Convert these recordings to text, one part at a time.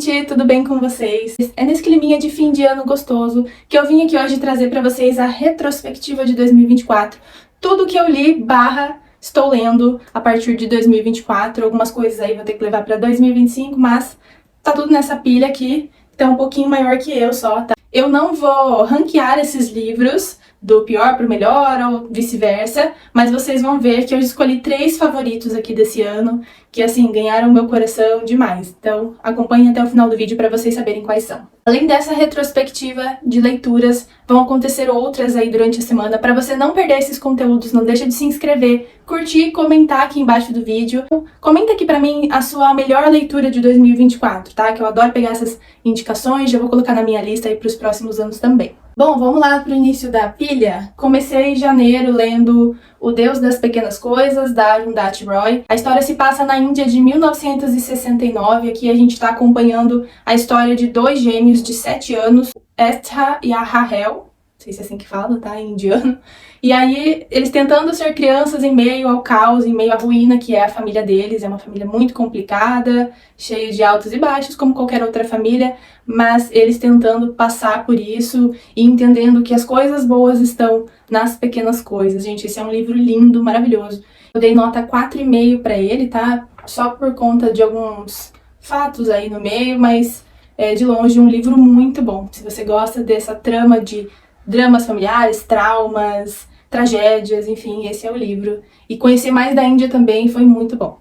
gente, tudo bem com vocês? É nesse climinha de fim de ano gostoso que eu vim aqui hoje trazer pra vocês a retrospectiva de 2024. Tudo que eu li / estou lendo a partir de 2024, algumas coisas aí vou ter que levar pra 2025, mas tá tudo nessa pilha aqui, então um pouquinho maior que eu só, tá? Eu não vou ranquear esses livros do pior pro melhor ou vice-versa, mas vocês vão ver que eu escolhi 3 favoritos aqui desse ano, que assim, ganharam meu coração demais. Então acompanhem até o final do vídeo para vocês saberem quais são. Além dessa retrospectiva de leituras, vão acontecer outras aí durante a semana. Para você não perder esses conteúdos, não deixa de se inscrever, curtir e comentar aqui embaixo do vídeo. Comenta aqui pra mim a sua melhor leitura de 2024, tá? Que eu adoro pegar essas indicações, já vou colocar na minha lista aí pros próximos anos também. Bom, vamos lá pro início da pilha. Comecei em janeiro lendo O Deus das Pequenas Coisas, da Arundhati Roy. A história se passa na Índia de 1969. Aqui a gente tá acompanhando a história de 2 gêmeos de 7 anos, Estha e Rahel. Não sei se é assim que fala, tá? Em indiano. E aí, eles tentando ser crianças em meio ao caos, em meio à ruína que é a família deles. É uma família muito complicada, cheia de altos e baixos, como qualquer outra família. Mas eles tentando passar por isso e entendendo que as coisas boas estão nas pequenas coisas. Gente, esse é um livro lindo, maravilhoso. Eu dei nota 4,5 pra ele, tá? Só por conta de alguns fatos aí no meio, mas é de longe um livro muito bom. Se você gosta dessa trama de dramas familiares, traumas, tragédias, enfim, esse é o livro. E conhecer mais da Índia também foi muito bom.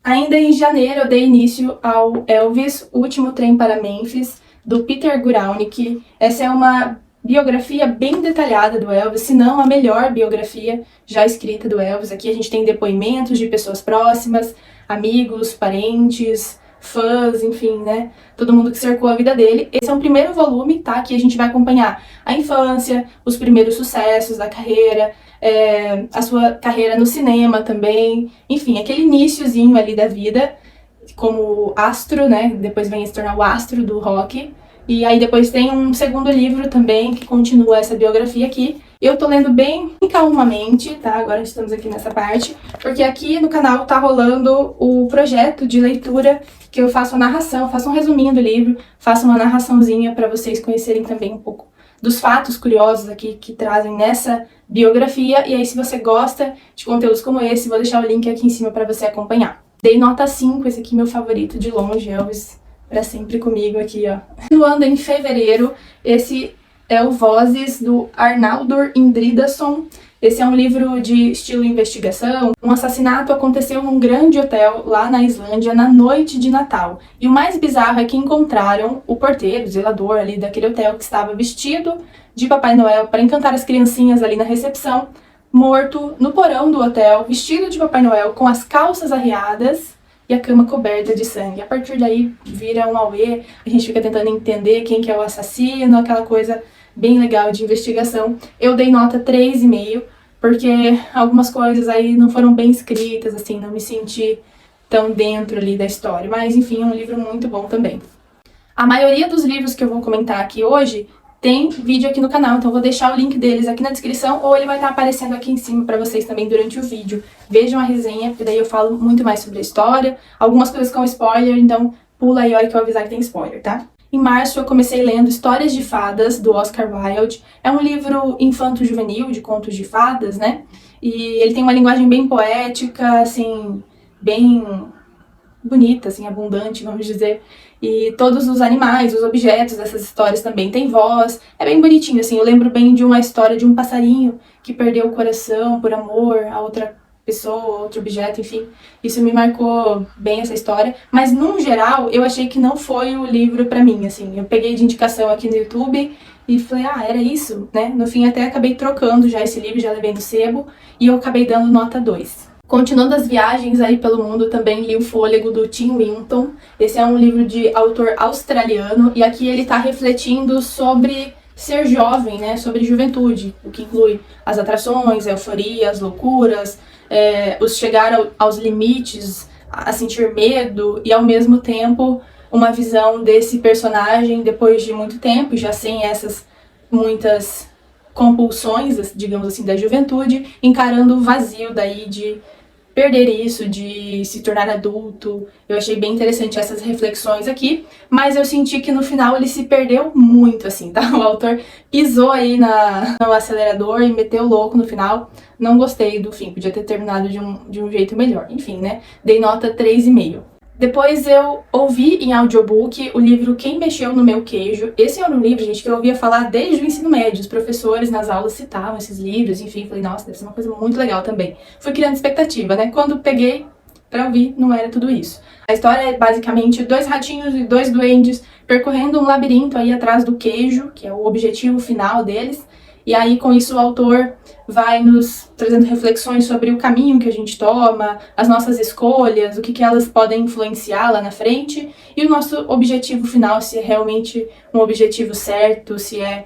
Ainda em janeiro eu dei início ao Elvis, O Último Trem para Memphis, do Peter Guralnick. Essa é uma biografia bem detalhada do Elvis, se não a melhor biografia já escrita do Elvis. Aqui a gente tem depoimentos de pessoas próximas, amigos, parentes, fãs, enfim, né? Todo mundo que cercou a vida dele. Esse é um primeiro volume, tá? Que a gente vai acompanhar a infância, os primeiros sucessos da carreira, a sua carreira no cinema também, enfim, aquele iniciozinho ali da vida como astro, né? Depois vem se tornar o astro do rock. E aí depois tem um segundo livro também que continua essa biografia aqui. Eu tô lendo bem calmamente, tá? Agora estamos aqui nessa parte, porque aqui no canal tá rolando o projeto de leitura que eu faço a narração, faço um resuminho do livro, faço uma narraçãozinha para vocês conhecerem também um pouco dos fatos curiosos aqui que trazem nessa biografia. E aí, se você gosta de conteúdos como esse, vou deixar o link aqui em cima para você acompanhar. Dei nota 5, esse aqui é meu favorito de longe, Elvis pra sempre comigo aqui, ó. Continuando em fevereiro, esse é o Vozes, do Arnaldur Indridason. Esse é um livro de estilo investigação. Um assassinato aconteceu num grande hotel lá na Islândia na noite de Natal. E o mais bizarro é que encontraram o porteiro, o zelador ali daquele hotel, que estava vestido de Papai Noel para encantar as criancinhas ali na recepção, morto no porão do hotel, vestido de Papai Noel, com as calças arriadas e a cama coberta de sangue. A partir daí vira um auê, a gente fica tentando entender quem que é o assassino, aquela coisa bem legal de investigação. Eu dei nota 3,5, porque algumas coisas aí não foram bem escritas, assim, não me senti tão dentro ali da história. Mas, enfim, é um livro muito bom também. A maioria dos livros que eu vou comentar aqui hoje tem vídeo aqui no canal, então eu vou deixar o link deles aqui na descrição, ou ele vai estar aparecendo aqui em cima para vocês também durante o vídeo. Vejam a resenha, porque daí eu falo muito mais sobre a história, algumas coisas com spoiler, então pula aí a hora que eu avisar que tem spoiler, tá? Em março eu comecei lendo Histórias de Fadas, do Oscar Wilde. É um livro infanto-juvenil, de contos de fadas, né? E ele tem uma linguagem bem poética, assim, bem bonita, assim, abundante, vamos dizer. E todos os animais, os objetos dessas histórias também têm voz. É bem bonitinho, assim. Eu lembro bem de uma história de um passarinho que perdeu o coração por amor a outra pessoa, outro objeto, enfim. Isso me marcou bem, essa história. Mas, num geral, eu achei que não foi o livro pra mim, assim. Eu peguei de indicação aqui no YouTube e falei, ah, era isso, né? No fim, até acabei trocando já esse livro, já levei no sebo. E eu acabei dando nota 2. Continuando as viagens aí pelo mundo, também li O Fôlego, do Tim Winton. Esse é um livro de autor australiano, e aqui ele tá refletindo sobre ser jovem, né? Sobre juventude, o que inclui as atrações, a euforia, as loucuras, os chegar aos limites, a sentir medo, e ao mesmo tempo uma visão desse personagem depois de muito tempo, já sem essas muitas compulsões, digamos assim, da juventude, encarando o vazio daí de perder isso, de se tornar adulto. Eu achei bem interessante essas reflexões aqui, mas eu senti que no final ele se perdeu muito, assim, tá? O autor pisou aí no acelerador e meteu louco no final. Não gostei do fim, podia ter terminado de um jeito melhor. Enfim, né? Dei nota 3,5. Depois eu ouvi em audiobook o livro Quem Mexeu no Meu Queijo. Esse era um livro, gente, que eu ouvia falar desde o ensino médio. Os professores nas aulas citavam esses livros, enfim. Falei, nossa, deve ser uma coisa muito legal também. Fui criando expectativa, né? Quando peguei pra ouvir, não era tudo isso. A história é basicamente 2 ratinhos e 2 duendes percorrendo um labirinto aí atrás do queijo, que é o objetivo final deles. E aí, com isso, o autor vai nos trazendo reflexões sobre o caminho que a gente toma, as nossas escolhas, o que elas podem influenciar lá na frente, e o nosso objetivo final, se é realmente um objetivo certo, se é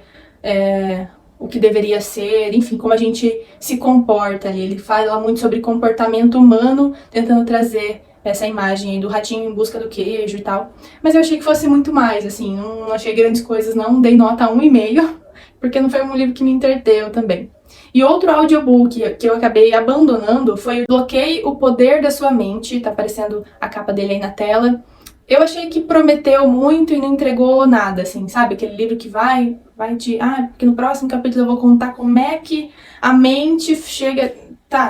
o que deveria ser, enfim, como a gente se comporta ali. Ele fala muito sobre comportamento humano, tentando trazer essa imagem aí do ratinho em busca do queijo e tal. Mas eu achei que fosse muito mais, assim, não achei grandes coisas não, dei nota 1,5, porque não foi um livro que me entreteu também. E outro audiobook que eu acabei abandonando foi o Bloqueie o Poder da Sua Mente, tá aparecendo a capa dele aí na tela. Eu achei que prometeu muito e não entregou nada, assim, sabe? Aquele livro que vai porque no próximo capítulo eu vou contar como é que a mente chega...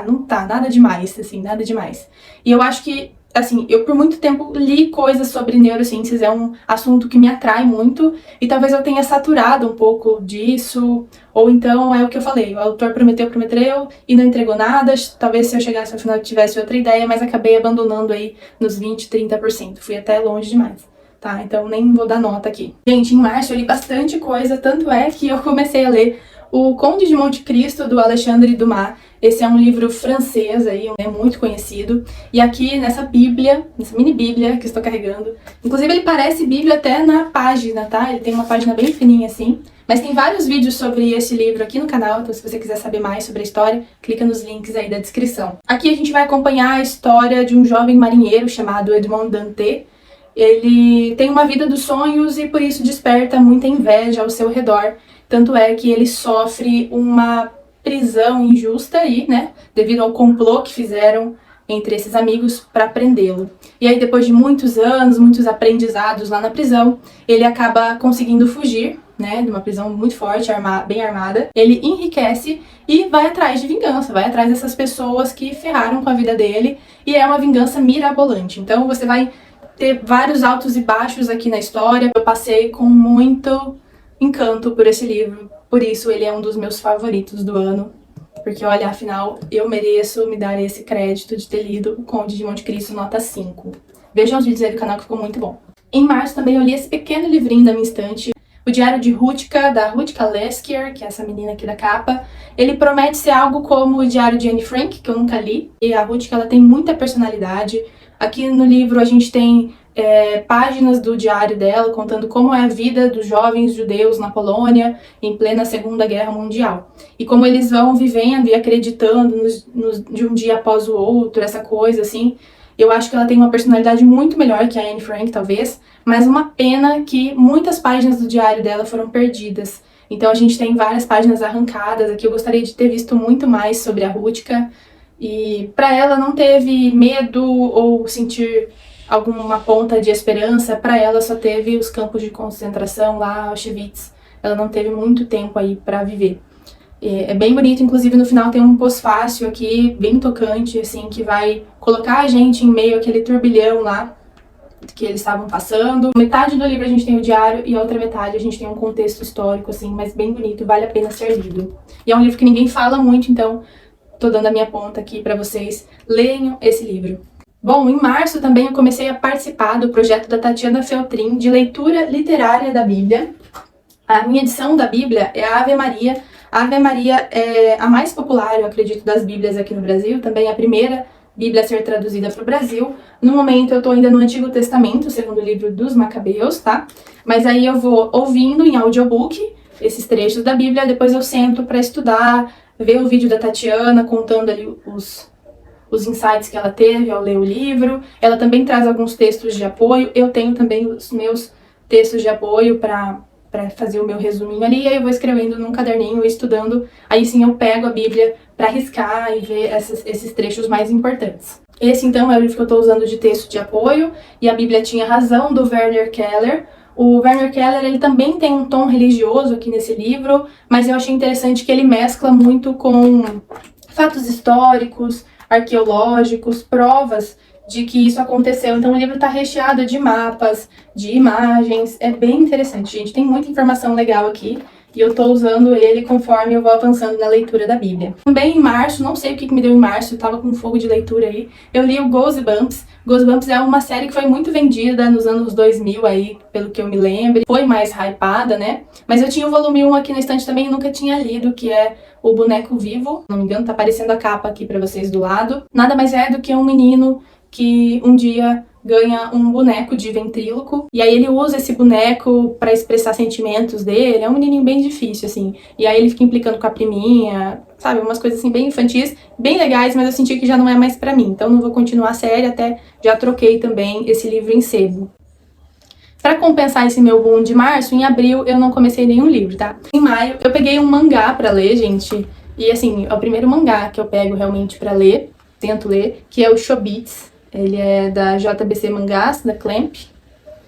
Não tá, nada demais, assim, nada demais. E eu acho que, assim, eu por muito tempo li coisas sobre neurociências, é um assunto que me atrai muito, e talvez eu tenha saturado um pouco disso, ou então é o que eu falei, o autor prometeu e não entregou nada, talvez se eu chegasse ao final tivesse outra ideia, mas acabei abandonando aí nos 20, 30%, fui até longe demais. Tá, então nem vou dar nota aqui. Gente, em março eu li bastante coisa, tanto é que eu comecei a ler O Conde de Monte Cristo, do Alexandre Dumas. Esse é um livro francês aí, é muito conhecido. E aqui nessa bíblia, nessa mini bíblia que eu estou carregando, inclusive ele parece bíblia até na página, tá? Ele tem uma página bem fininha assim. Mas tem vários vídeos sobre esse livro aqui no canal, então se você quiser saber mais sobre a história, clica nos links aí da descrição. Aqui a gente vai acompanhar a história de um jovem marinheiro chamado Edmond Dantès. Ele tem uma vida dos sonhos e por isso desperta muita inveja ao seu redor. Tanto é que ele sofre uma prisão injusta aí, né? Devido ao complô que fizeram entre esses amigos para prendê-lo. E aí depois de muitos anos, muitos aprendizados lá na prisão, ele acaba conseguindo fugir, né? De uma prisão muito forte, bem armada. Ele enriquece e vai atrás de vingança, vai atrás dessas pessoas que ferraram com a vida dele. E é uma vingança mirabolante. Então você vai ter vários altos e baixos aqui na história. Eu passei com muito encanto por esse livro, por isso ele é um dos meus favoritos do ano, porque olha, afinal, eu mereço me dar esse crédito de ter lido O Conde de Monte Cristo nota 5. Vejam os vídeos aí do canal que ficou muito bom. Em março também eu li esse pequeno livrinho da minha estante, O Diário de Rutka, da Rutka Leskier, que é essa menina aqui da capa. Ele promete ser algo como o Diário de Anne Frank, que eu nunca li, e a Rutka ela tem muita personalidade. Aqui no livro a gente tem páginas do diário dela contando como é a vida dos jovens judeus na Polônia em plena Segunda Guerra Mundial. E como eles vão vivendo e acreditando de um dia após o outro, essa coisa assim. Eu acho que ela tem uma personalidade muito melhor que a Anne Frank, talvez, mas uma pena que muitas páginas do diário dela foram perdidas. Então a gente tem várias páginas arrancadas aqui. Eu gostaria de ter visto muito mais sobre a Rutka. E para ela não teve medo ou sentir alguma ponta de esperança, para ela só teve os campos de concentração lá, Auschwitz. Ela não teve muito tempo aí para viver. É bem bonito, inclusive no final tem um pós-fácil aqui, bem tocante, assim, que vai colocar a gente em meio àquele turbilhão lá que eles estavam passando. Metade do livro a gente tem o diário e a outra metade a gente tem um contexto histórico, assim, mas bem bonito, vale a pena ser lido. E é um livro que ninguém fala muito, então tô dando a minha ponta aqui para vocês. Leiam esse livro. Bom, em março também eu comecei a participar do projeto da Tatiana Feltrin de leitura literária da Bíblia. A minha edição da Bíblia é a Ave Maria. A Ave Maria é a mais popular, eu acredito, das Bíblias aqui no Brasil. Também é a primeira Bíblia a ser traduzida para o Brasil. No momento eu tô ainda no Antigo Testamento, segundo o livro dos Macabeus, tá? Mas aí eu vou ouvindo em audiobook esses trechos da Bíblia, depois eu sento para estudar, ver o vídeo da Tatiana contando ali os insights que ela teve ao ler o livro. Ela também traz alguns textos de apoio. Eu tenho também os meus textos de apoio para para fazer o meu resuminho ali, e aí eu vou escrevendo num caderninho, estudando, aí sim eu pego a Bíblia para riscar e ver esses trechos mais importantes. Esse então é o livro que eu estou usando de texto de apoio, e a Bíblia Tinha Razão, do Werner Keller. O Werner Keller, ele também tem um tom religioso aqui nesse livro, mas eu achei interessante que ele mescla muito com fatos históricos, arqueológicos, provas de que isso aconteceu. Então o livro está recheado de mapas, de imagens, é bem interessante, gente. Tem muita informação legal aqui e eu estou usando ele conforme eu vou avançando na leitura da Bíblia. Também em março, não sei o que me deu em março, eu tava com fogo de leitura aí, eu li o Goosebumps. Goosebumps é uma série que foi muito vendida nos anos 2000 aí, pelo que eu me lembro. Foi mais hypada, né? Mas eu tinha o volume 1 aqui na estante também e nunca tinha lido, que é O Boneco Vivo. Se não me engano, tá aparecendo a capa aqui pra vocês do lado. Nada mais é do que um menino que um dia ganha um boneco de ventríloco, e aí ele usa esse boneco pra expressar sentimentos dele. É um menininho bem difícil, assim, e aí ele fica implicando com a priminha, sabe, umas coisas assim bem infantis, bem legais, mas eu senti que já não é mais pra mim, então não vou continuar a série, até já troquei também esse livro em sebo. Pra compensar esse meu boom de março, em abril eu não comecei nenhum livro, tá? Em maio eu peguei um mangá pra ler, gente, e assim, é o primeiro mangá que eu pego realmente pra ler, tento ler, que é o Chobits. Ele é da JBC Mangás, da Clamp.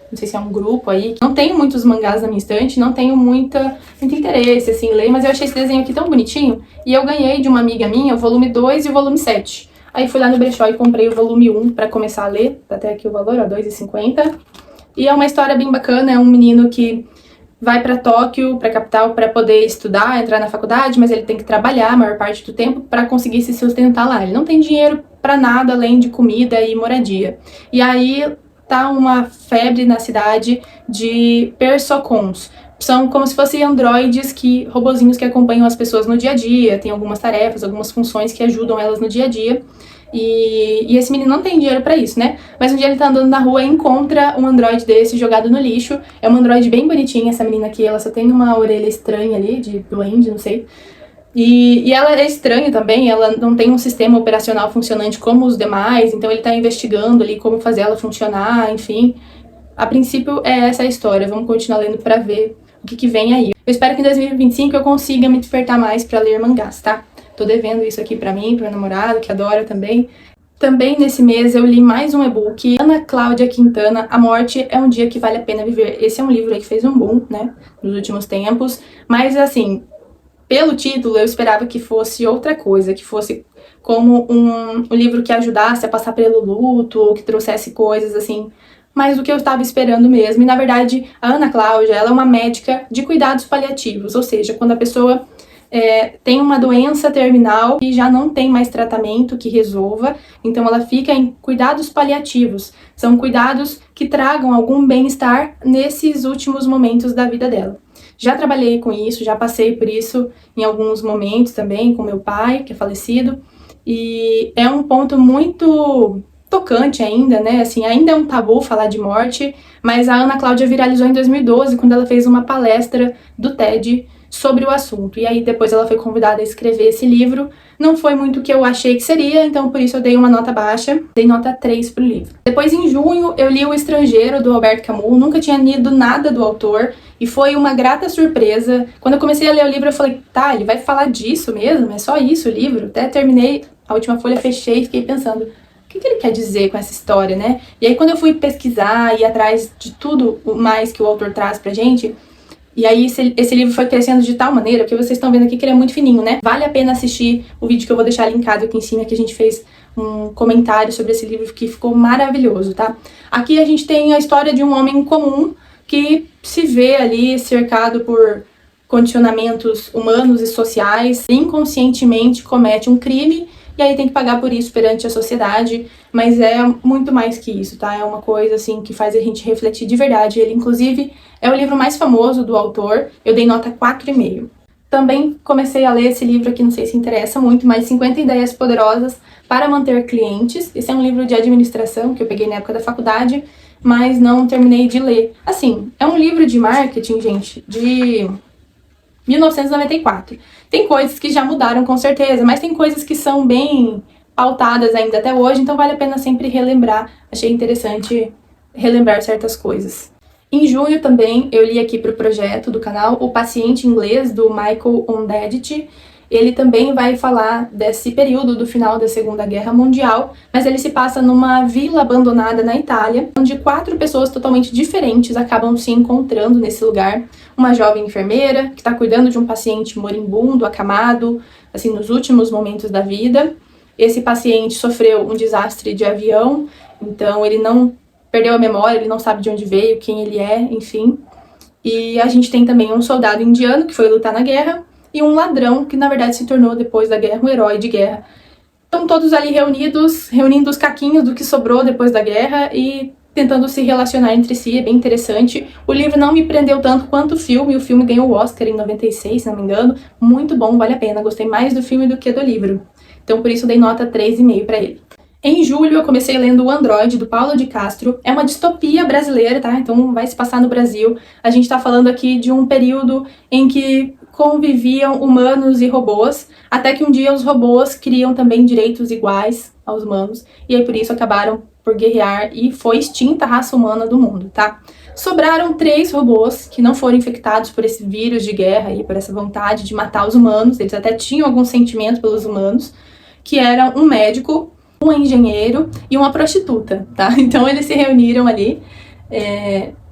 Não sei se é um grupo aí. Não tenho muitos mangás na minha estante, não tenho muito interesse, assim, em ler, mas eu achei esse desenho aqui tão bonitinho. E eu ganhei de uma amiga minha o volume 2 e o volume 7. Aí fui lá no brechó e comprei o volume 1 pra começar a ler. Tá até aqui o valor, ó, R$2,50. E é uma história bem bacana, é um menino que vai pra Tóquio, pra capital, pra poder estudar, entrar na faculdade, mas ele tem que trabalhar a maior parte do tempo pra conseguir se sustentar lá. Ele não tem dinheiro pra nada além de comida e moradia. E aí tá uma febre na cidade de persocons. São como se fossem androides, robozinhos que acompanham as pessoas no dia a dia, tem algumas tarefas, algumas funções que ajudam elas no dia a dia. E esse menino não tem dinheiro pra isso, né? Mas um dia ele tá andando na rua e encontra um androide desse jogado no lixo. É uma androide bem bonitinha, essa menina aqui, ela só tem uma orelha estranha ali, de duende, não sei. E ela é estranha também, ela não tem um sistema operacional funcionante como os demais, então ele tá investigando ali como fazer ela funcionar, enfim. A princípio é essa a história, vamos continuar lendo pra ver o que vem aí. Eu espero que em 2025 eu consiga me despertar mais pra ler mangás, tá? Tô devendo isso aqui pra mim, pro meu namorado, que adora também. Também nesse mês eu li mais um e-book, Ana Cláudia Quintana, A Morte é um Dia que Vale a Pena Viver. Esse é um livro aí que fez um boom, né, nos últimos tempos, mas assim, pelo título eu esperava que fosse outra coisa, que fosse como um livro que ajudasse a passar pelo luto, ou que trouxesse coisas assim, mais do que eu estava esperando mesmo. E na verdade, a Ana Cláudia, ela é uma médica de cuidados paliativos, ou seja, quando a pessoa tem uma doença terminal e já não tem mais tratamento que resolva, então ela fica em cuidados paliativos. São cuidados que tragam algum bem-estar nesses últimos momentos da vida dela. Já trabalhei com isso, já passei por isso em alguns momentos também, com meu pai, que é falecido, e é um ponto muito tocante ainda, né? Assim, ainda é um tabu falar de morte, mas a Ana Cláudia viralizou em 2012, quando ela fez uma palestra do TED sobre o assunto. E aí depois ela foi convidada a escrever esse livro. Não foi muito o que eu achei que seria, então por isso eu dei uma nota baixa, dei nota 3 pro livro. Depois em junho eu li O Estrangeiro, do Alberto Camus, nunca tinha lido nada do autor, e foi uma grata surpresa. Quando eu comecei a ler o livro eu falei, tá, ele vai falar disso mesmo? É só isso o livro? Até terminei a última folha, fechei e fiquei pensando, o que ele quer dizer com essa história, né? E aí quando eu fui pesquisar e ir atrás de tudo mais que o autor traz pra gente, e aí esse livro foi crescendo de tal maneira, que vocês estão vendo aqui que ele é muito fininho, né? Vale a pena assistir o vídeo que eu vou deixar linkado aqui em cima, que a gente fez um comentário sobre esse livro que ficou maravilhoso, tá? Aqui a gente tem a história de um homem comum que se vê ali cercado por condicionamentos humanos e sociais, inconscientemente comete um crime e aí tem que pagar por isso perante a sociedade, mas é muito mais que isso, tá? É uma coisa, assim, que faz a gente refletir de verdade. Ele, inclusive, é o livro mais famoso do autor, eu dei nota 4,5. Também comecei a ler esse livro aqui, não sei se interessa muito, mas 50 Ideias Poderosas para Manter Clientes. Esse é um livro de administração que eu peguei na época da faculdade, mas não terminei de ler. Assim, é um livro de marketing, gente, de 1994. Tem coisas que já mudaram com certeza, mas tem coisas que são bem pautadas ainda até hoje, então vale a pena sempre relembrar. Achei interessante relembrar certas coisas. Em junho também eu li aqui para o projeto do canal O Paciente Inglês, do Michael Ondaatje. Ele também vai falar desse período do final da Segunda Guerra Mundial, mas ele se passa numa vila abandonada na Itália, onde 4 pessoas totalmente diferentes acabam se encontrando nesse lugar. Uma jovem enfermeira que está cuidando de um paciente moribundo, acamado, assim, nos últimos momentos da vida. Esse paciente sofreu um desastre de avião, então ele não perdeu a memória, ele não sabe de onde veio, quem ele é, enfim. E a gente tem também um soldado indiano que foi lutar na guerra, e um ladrão que na verdade se tornou depois da guerra um herói de guerra. Estão todos ali reunidos, reunindo os caquinhos do que sobrou depois da guerra e tentando se relacionar entre si, é bem interessante. O livro não me prendeu tanto quanto o filme ganhou o Oscar em 96, se não me engano, muito bom, vale a pena, gostei mais do filme do que do livro. Então por isso dei nota 3,5 para ele. Em julho eu comecei lendo O Android, do Paulo de Castro. É uma distopia brasileira, tá? Então vai se passar no Brasil. A gente tá falando aqui de um período em que conviviam humanos e robôs, até que um dia os robôs criam também direitos iguais aos humanos, e aí por isso acabaram por guerrear e foi extinta a raça humana do mundo, tá? Sobraram 3 robôs que não foram infectados por esse vírus de guerra e por essa vontade de matar os humanos, eles até tinham algum sentimento pelos humanos, que era um médico, um engenheiro e uma prostituta, tá? Então eles se reuniram ali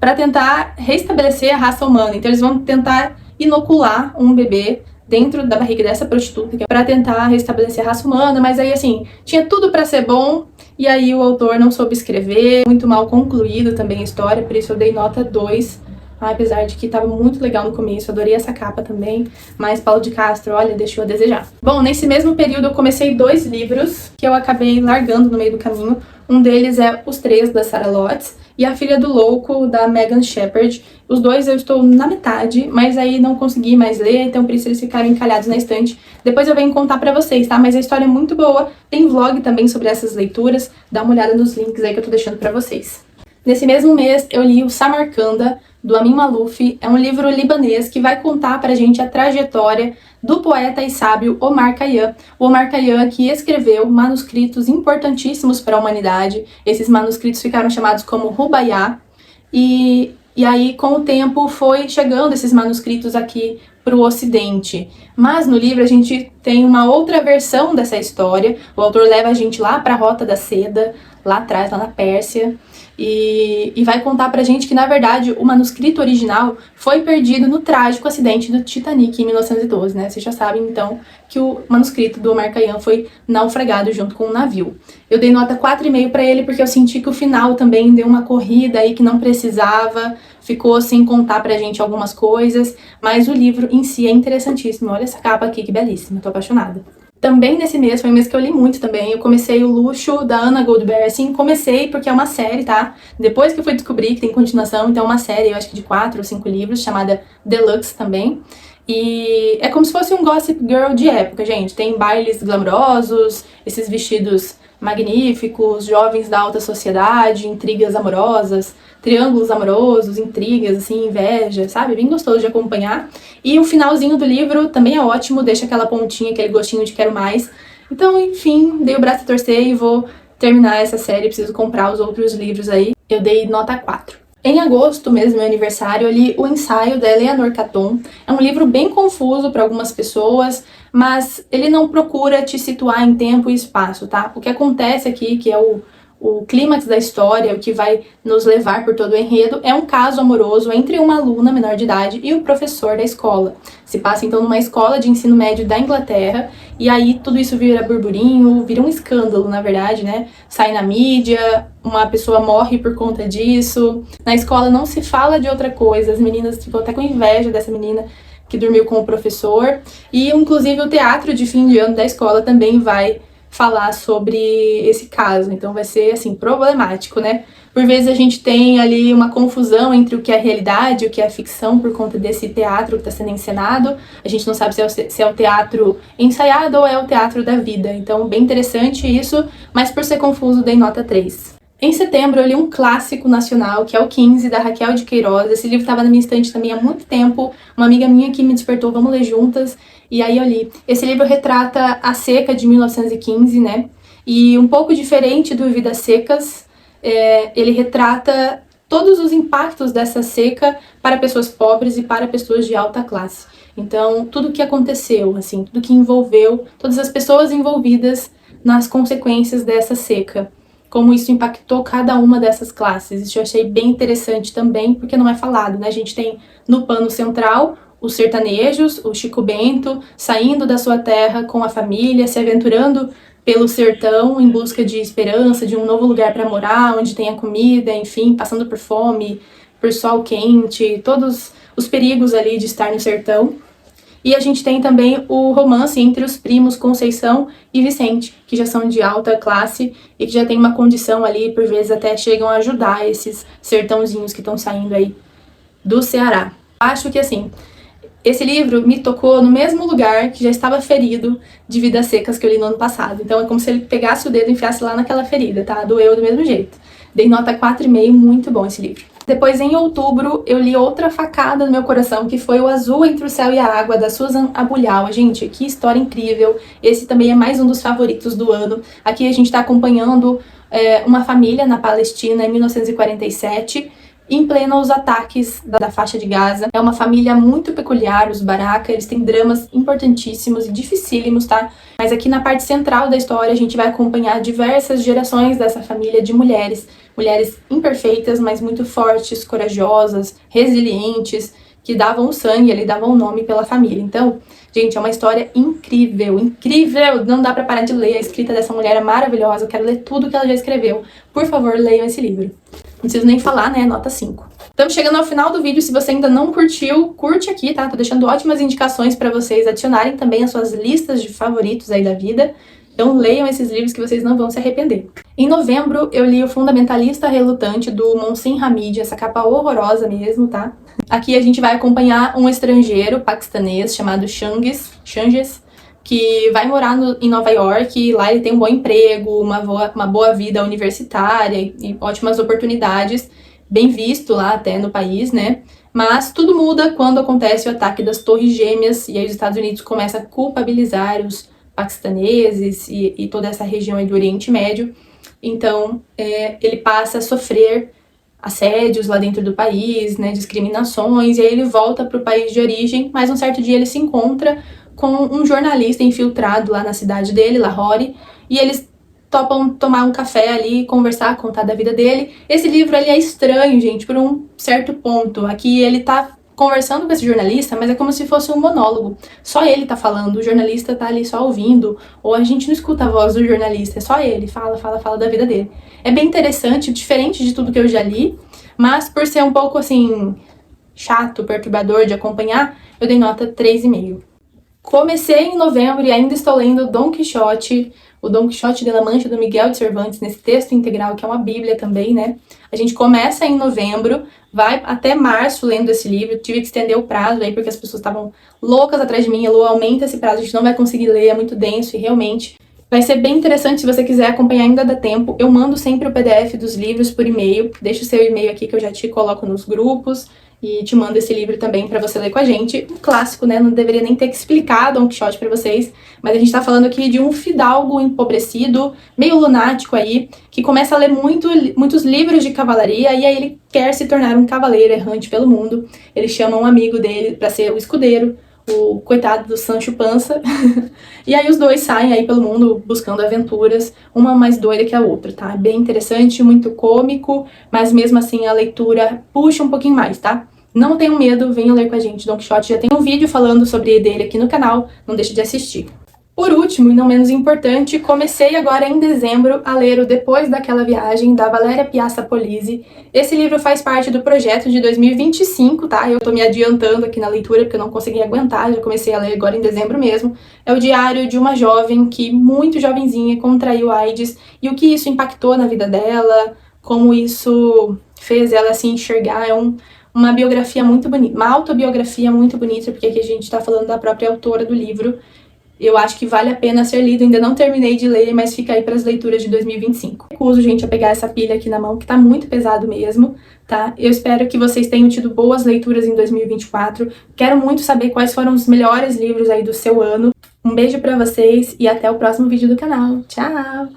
para tentar restabelecer a raça humana. Então eles vão tentar inocular um bebê dentro da barriga dessa prostituta para tentar restabelecer a raça humana, mas aí assim, tinha tudo para ser bom e aí o autor não soube escrever, muito mal concluído também a história, por isso eu dei nota 2. Apesar de que estava muito legal no começo, adorei essa capa também, mas Paulo de Castro, olha, deixou a desejar. Bom, nesse mesmo período eu comecei 2 livros que eu acabei largando no meio do caminho. Um deles é Os 3, da Sarah Lotz, e A Filha do Louco, da Megan Shepherd. Os 2 eu estou na metade, mas aí não consegui mais ler, então por isso eles ficaram encalhados na estante. Depois eu venho contar pra vocês, tá? Mas a história é muito boa, tem vlog também sobre essas leituras, dá uma olhada nos links aí que eu tô deixando pra vocês. Nesse mesmo mês eu li o Samarcanda, do Amin Maalouf. É um livro libanês que vai contar pra gente a trajetória do poeta e sábio Omar Khayyam. O Omar Khayyam que escreveu manuscritos importantíssimos para a humanidade. Esses manuscritos ficaram chamados como Rubaiyat. E aí, com o tempo, foi chegando esses manuscritos aqui para o Ocidente. Mas no livro a gente tem uma outra versão dessa história. O autor leva a gente lá para a Rota da Seda, lá atrás, lá na Pérsia. E vai contar pra gente que, na verdade, o manuscrito original foi perdido no trágico acidente do Titanic em 1912, né? Vocês já sabem, então, que o manuscrito do Omar Khayyam foi naufragado junto com o navio. Eu dei nota 4,5 pra ele porque eu senti que o final também deu uma corrida aí que não precisava, ficou sem contar pra gente algumas coisas, mas o livro em si é interessantíssimo. Olha essa capa aqui, que belíssima, tô apaixonada. Também nesse mês, foi um mês que eu li muito também, eu comecei O Luxo, da Anna Goldberg, assim, comecei porque é uma série, tá? Depois que eu fui descobrir que tem continuação, então é uma série, eu acho que de 4 ou 5 livros, chamada Deluxe também. E é como se fosse um Gossip Girl de época, gente. Tem bailes glamourosos, esses vestidos magníficos, jovens da alta sociedade, intrigas amorosas, triângulos amorosos, intrigas, assim, inveja, sabe? Bem gostoso de acompanhar. E o finalzinho do livro também é ótimo, deixa aquela pontinha, aquele gostinho de quero mais. Então, enfim, dei o braço a torcer e vou terminar essa série, preciso comprar os outros livros aí. Eu dei nota 4. Em agosto, mesmo, meu aniversário, eu li O Ensaio, da Eleanor Catton. É um livro bem confuso para algumas pessoas, mas ele não procura te situar em tempo e espaço, tá? O que acontece aqui, que é o clímax da história, o que vai nos levar por todo o enredo, é um caso amoroso entre uma aluna menor de idade e o professor da escola. Se passa então numa escola de ensino médio da Inglaterra, e aí tudo isso vira burburinho, vira um escândalo, na verdade, né? Sai na mídia, uma pessoa morre por conta disso. Na escola não se fala de outra coisa, as meninas ficam até com inveja dessa menina que dormiu com o professor. E inclusive o teatro de fim de ano da escola também vai falar sobre esse caso, então vai ser, assim, problemático, né? Por vezes a gente tem ali uma confusão entre o que é realidade e o que é ficção por conta desse teatro que está sendo encenado. A gente não sabe se é o teatro ensaiado ou é o teatro da vida, então bem interessante isso, mas por ser confuso dei nota 3. Em setembro eu li um clássico nacional, que é o 15, da Raquel de Queiroz. Esse livro estava na minha estante também há muito tempo, uma amiga minha que me despertou, vamos ler juntas, e aí eu li. Esse livro retrata a seca de 1915, né? E um pouco diferente do Vidas Secas, ele retrata todos os impactos dessa seca para pessoas pobres e para pessoas de alta classe. Então, tudo o que aconteceu, assim, tudo que envolveu, todas as pessoas envolvidas nas consequências dessa seca, como isso impactou cada uma dessas classes. Isso eu achei bem interessante também, porque não é falado, né? A gente tem no pano central os sertanejos, o Chico Bento, saindo da sua terra com a família, se aventurando pelo sertão em busca de esperança, de um novo lugar para morar, onde tenha comida, enfim, passando por fome, por sol quente, todos os perigos ali de estar no sertão. E a gente tem também o romance entre os primos Conceição e Vicente, que já são de alta classe e que já tem uma condição ali, por vezes até chegam a ajudar esses sertãozinhos que estão saindo aí do Ceará. Acho que assim, esse livro me tocou no mesmo lugar que já estava ferido de Vidas Secas que eu li no ano passado. Então é como se ele pegasse o dedo e enfiasse lá naquela ferida, tá? Doeu do mesmo jeito. Dei nota 4,5, muito bom esse livro. Depois, em outubro, eu li outra facada no meu coração, que foi O Azul Entre o Céu e a Água, da Susan Abuljala. Gente, que história incrível. Esse também é mais um dos favoritos do ano. Aqui a gente está acompanhando uma família na Palestina em 1947, em plenos ataques da faixa de Gaza. É uma família muito peculiar, os Baraka, eles têm dramas importantíssimos e dificílimos, tá? Mas aqui na parte central da história a gente vai acompanhar diversas gerações dessa família de mulheres. Mulheres imperfeitas, mas muito fortes, corajosas, resilientes, que davam o sangue, ali davam o nome pela família. Então, gente, é uma história incrível, incrível! Não dá pra parar de ler, a escrita dessa mulher é maravilhosa, eu quero ler tudo que ela já escreveu. Por favor, leiam esse livro. Não preciso nem falar, né? Nota 5. Estamos chegando ao final do vídeo. Se você ainda não curtiu, curte aqui, tá? Tô deixando ótimas indicações pra vocês adicionarem também as suas listas de favoritos aí da vida. Então leiam esses livros que vocês não vão se arrepender. Em novembro, eu li O Fundamentalista Relutante, do Mohsin Hamid, essa capa horrorosa mesmo, tá? Aqui a gente vai acompanhar um estrangeiro paquistanês chamado Changes, que vai morar em Nova York, e lá ele tem um bom emprego, uma boa vida universitária e ótimas oportunidades, bem visto lá até no país, né? Mas tudo muda quando acontece o ataque das Torres Gêmeas, e aí os Estados Unidos começam a culpabilizar os paquistaneses e toda essa região aí do Oriente Médio. Então, ele passa a sofrer assédios lá dentro do país, né, discriminações, e aí ele volta para o país de origem, mas um certo dia ele se encontra com um jornalista infiltrado lá na cidade dele, Lahore, e eles topam tomar um café ali, conversar, contar da vida dele. Esse livro ele é estranho, gente, por um certo ponto. Aqui ele tá conversando com esse jornalista, mas é como se fosse um monólogo. Só ele tá falando, o jornalista tá ali só ouvindo, ou a gente não escuta a voz do jornalista, é só ele, fala da vida dele. É bem interessante, diferente de tudo que eu já li, mas por ser um pouco, assim, chato, perturbador de acompanhar, eu dei nota 3,5. Comecei em novembro e ainda estou lendo Dom Quixote, o Dom Quixote de la Mancha, do Miguel de Cervantes, nesse texto integral, que é uma bíblia também, né? A gente começa em novembro, vai até março lendo esse livro, tive que estender o prazo aí, porque as pessoas estavam loucas atrás de mim, a Lu, aumenta esse prazo, a gente não vai conseguir ler, é muito denso, e realmente vai ser bem interessante. Se você quiser acompanhar, ainda dá tempo. Eu mando sempre o PDF dos livros por e-mail, deixa o seu e-mail aqui que eu já te coloco nos grupos, e te mando esse livro também pra você ler com a gente. Um clássico, né? Não deveria nem ter que explicar Dom Quixote pra vocês, mas a gente tá falando aqui de um fidalgo empobrecido, meio lunático aí, que começa a ler muitos livros de cavalaria, e aí ele quer se tornar um cavaleiro errante pelo mundo. Ele chama um amigo dele pra ser o escudeiro, o coitado do Sancho Panza, e aí os dois saem aí pelo mundo buscando aventuras, uma mais doida que a outra, tá? Bem interessante, muito cômico, mas mesmo assim a leitura puxa um pouquinho mais, tá? Não tenham medo, venham ler com a gente. Dom Quixote já tem um vídeo falando sobre dele aqui no canal, não deixe de assistir. Por último, e não menos importante, comecei agora em dezembro a ler o Depois daquela Viagem, da Valéria Piazza Polizzi. Esse livro faz parte do projeto de 2025, tá? Eu tô me adiantando aqui na leitura porque eu não consegui aguentar, já comecei a ler agora em dezembro mesmo. É o diário de uma jovem que, muito jovenzinha, contraiu AIDS, e o que isso impactou na vida dela, como isso fez ela se enxergar. Uma biografia muito bonita, uma autobiografia muito bonita, porque aqui a gente tá falando da própria autora do livro. Eu acho que vale a pena ser lido, ainda não terminei de ler, mas fica aí para as leituras de 2025. Recuso, gente, a pegar essa pilha aqui na mão, que tá muito pesado mesmo, tá? Eu espero que vocês tenham tido boas leituras em 2024. Quero muito saber quais foram os melhores livros aí do seu ano. Um beijo pra vocês e até o próximo vídeo do canal. Tchau!